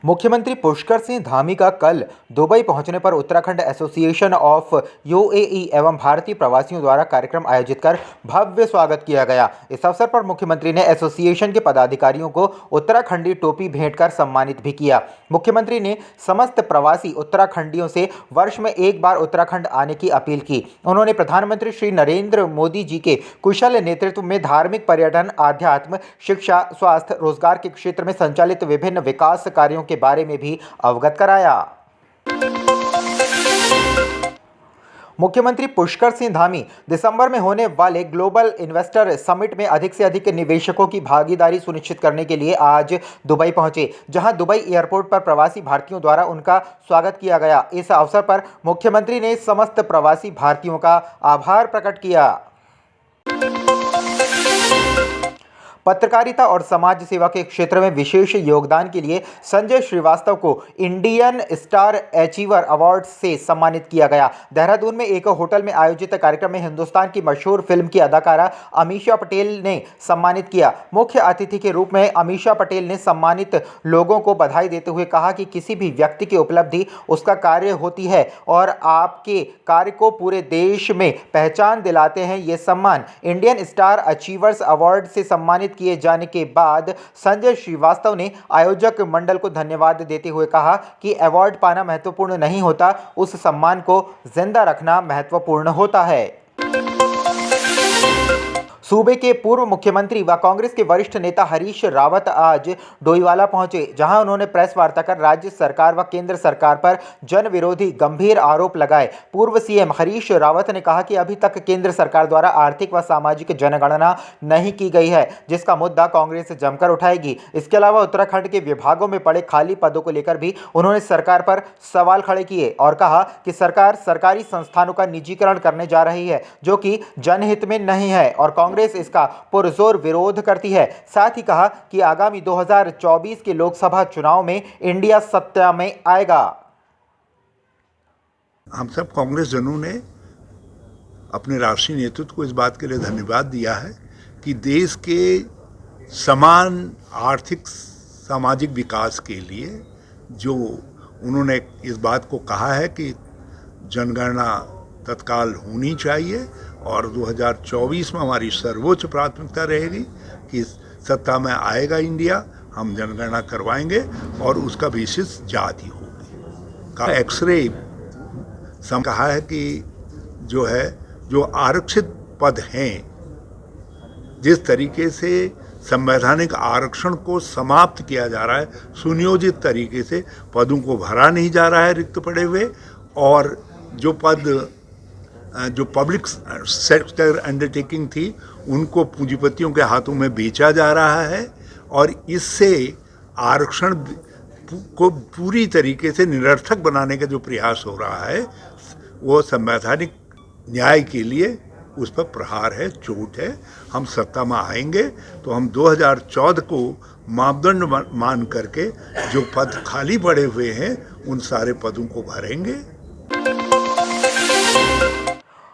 मुख्यमंत्री पुष्कर सिंह धामी का कल दुबई पहुंचने पर उत्तराखंड एसोसिएशन ऑफ यूएई एवं भारतीय प्रवासियों द्वारा कार्यक्रम आयोजित कर भव्य स्वागत किया गया। इस अवसर पर मुख्यमंत्री ने एसोसिएशन के पदाधिकारियों को उत्तराखंडी टोपी भेंट कर सम्मानित भी किया। मुख्यमंत्री ने समस्त प्रवासी उत्तराखंडियों से वर्ष में एक बार उत्तराखंड आने की अपील की। उन्होंने प्रधानमंत्री श्री नरेंद्र मोदी जी के कुशल नेतृत्व में धार्मिक, पर्यटन, आध्यात्म, शिक्षा, स्वास्थ्य, रोजगार के क्षेत्र में संचालित विभिन्न विकास कार्यों के बारे में भी अवगत कराया। मुख्यमंत्री पुष्कर सिंह धामी दिसंबर में होने वाले ग्लोबल इन्वेस्टर समिट में अधिक से अधिक निवेशकों की भागीदारी सुनिश्चित करने के लिए आज दुबई पहुंचे, जहां दुबई एयरपोर्ट पर प्रवासी भारतीयों द्वारा उनका स्वागत किया गया। इस अवसर पर मुख्यमंत्री ने समस्त प्रवासी भारतीयों का आभार प्रकट किया। पत्रकारिता और समाज सेवा के क्षेत्र में विशेष योगदान के लिए संजय श्रीवास्तव को इंडियन स्टार अचीवर अवार्ड से सम्मानित किया गया। देहरादून में एक होटल में आयोजित कार्यक्रम में हिंदुस्तान की मशहूर फिल्म की अदाकारा अमीषा पटेल ने सम्मानित किया। मुख्य अतिथि के रूप में अमीषा पटेल ने सम्मानित लोगों को बधाई देते हुए कहा कि किसी भी व्यक्ति की उपलब्धि उसका कार्य होती है और आपके कार्य को पूरे देश में पहचान दिलाते हैं। ये सम्मान इंडियन स्टार अचीवर्स अवार्ड से सम्मानित किए जाने के बाद संजय श्रीवास्तव ने आयोजक मंडल को धन्यवाद देते हुए कहा कि अवार्ड पाना महत्वपूर्ण नहीं होता, उस सम्मान को जिंदा रखना महत्वपूर्ण होता है। सूबे के पूर्व मुख्यमंत्री व कांग्रेस के वरिष्ठ नेता हरीश रावत आज डोईवाला पहुंचे, जहां उन्होंने प्रेस वार्ता कर राज्य सरकार व केंद्र सरकार पर जन विरोधी गंभीर आरोप लगाए। पूर्व सीएम हरीश रावत ने कहा कि अभी तक केंद्र सरकार द्वारा आर्थिक व सामाजिक जनगणना नहीं की गई है, जिसका मुद्दा कांग्रेस जमकर उठाएगी। इसके अलावा उत्तराखंड के विभागों में पड़े खाली पदों को लेकर भी उन्होंने सरकार पर सवाल खड़े किए और कहा कि सरकार सरकारी संस्थानों का निजीकरण करने जा रही है, जो कि जनहित में नहीं है और कांग्रेस इसका पुरजोर विरोध करती है। साथ ही कहा कि आगामी 2024 के लोकसभा चुनाव में इंडिया सत्ता में आएगा। हम सब कांग्रेस जनों ने अपने राष्ट्रीय नेतृत्व को इस बात के लिए धन्यवाद दिया है कि देश के समान आर्थिक सामाजिक विकास के लिए जो उन्होंने इस बात को कहा है कि जनगणना तत्काल होनी चाहिए और 2024 में हमारी सर्वोच्च प्राथमिकता रहेगी कि सत्ता में आएगा इंडिया, हम जनगणना करवाएंगे और उसका बेसिस जाति होगी। का एक्सरे कहा है कि जो आरक्षित पद हैं, जिस तरीके से संवैधानिक आरक्षण को समाप्त किया जा रहा है, सुनियोजित तरीके से पदों को भरा नहीं जा रहा है रिक्त पड़े हुए, और जो पब्लिक सेक्टर अंडरटेकिंग थी उनको पूंजीपतियों के हाथों में बेचा जा रहा है और इससे आरक्षण को पूरी तरीके से निरर्थक बनाने का जो प्रयास हो रहा है वो संवैधानिक न्याय के लिए उस पर प्रहार है, चोट है। हम सत्ता में आएंगे तो हम 2014 को मापदंड मान करके जो पद खाली पड़े हुए हैं उन सारे पदों को भरेंगे।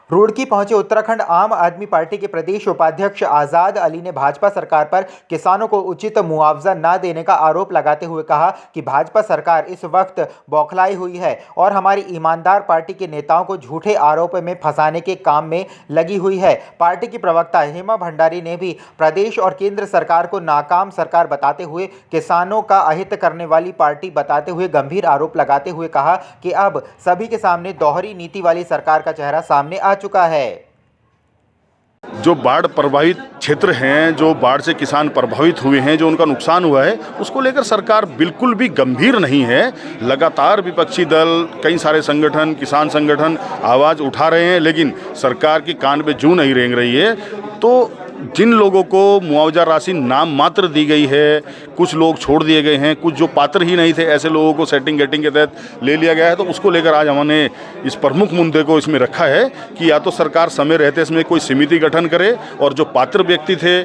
रुड़की पहुंचे उत्तराखंड आम आदमी पार्टी के प्रदेश उपाध्यक्ष आजाद अली ने भाजपा सरकार पर किसानों को उचित मुआवजा न देने का आरोप लगाते हुए कहा कि भाजपा सरकार इस वक्त बौखलाई हुई है और हमारी ईमानदार पार्टी के नेताओं को झूठे आरोप में फंसाने के काम में लगी हुई है। पार्टी की प्रवक्ता हेमा भंडारी ने भी प्रदेश और केंद्र सरकार को नाकाम सरकार बताते हुए किसानों का अहित करने वाली पार्टी बताते हुए गंभीर आरोप लगाते हुए कहा कि अब सभी के सामने दोहरी नीति वाली सरकार का चेहरा सामने आ चुका है। जो बाढ़ प्रभावित क्षेत्र हैं, जो बाढ़ से किसान प्रभावित हुए हैं, जो उनका नुकसान हुआ है, उसको लेकर सरकार बिल्कुल भी गंभीर नहीं है। लगातार विपक्षी दल, कई सारे संगठन, किसान संगठन आवाज़ उठा रहे हैं, लेकिन सरकार की कान पे जूं नहीं रेंग रही है। तो जिन लोगों को मुआवजा राशि नाम मात्र दी गई है, कुछ लोग छोड़ दिए गए हैं, कुछ जो पात्र ही नहीं थे, ऐसे लोगों को सेटिंग गेटिंग के तहत ले लिया गया है। तो उसको लेकर आज हमने इस प्रमुख मुद्दे को इसमें रखा है कि या तो सरकार समय रहते इसमें कोई समिति गठन करे और जो पात्र व्यक्ति थे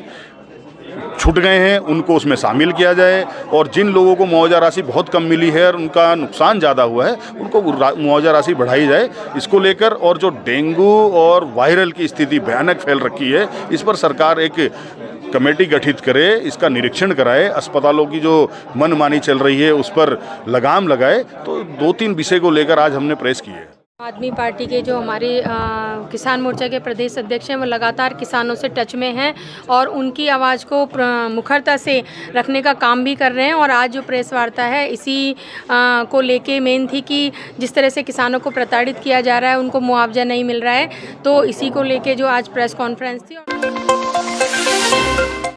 छूट गए हैं उनको उसमें शामिल किया जाए, और जिन लोगों को मुआवजा राशि बहुत कम मिली है और उनका नुकसान ज़्यादा हुआ है उनको मुआवजा राशि बढ़ाई जाए। इसको लेकर, और जो डेंगू और वायरल की स्थिति भयानक फैल रखी है, इस पर सरकार एक कमेटी गठित करे, इसका निरीक्षण कराए, अस्पतालों की जो मनमानी चल रही है उस पर लगाम लगाए। तो 2-3 विषय को लेकर आज हमने प्रेस की है। आदमी पार्टी के जो हमारे किसान मोर्चा के प्रदेश अध्यक्ष हैं वो लगातार किसानों से टच में हैं और उनकी आवाज़ को मुखरता से रखने का काम भी कर रहे हैं। और आज जो प्रेस वार्ता है इसी को लेके मेन थी कि जिस तरह से किसानों को प्रताड़ित किया जा रहा है, उनको मुआवजा नहीं मिल रहा है, तो इसी को लेके जो आज प्रेस कॉन्फ्रेंस थी।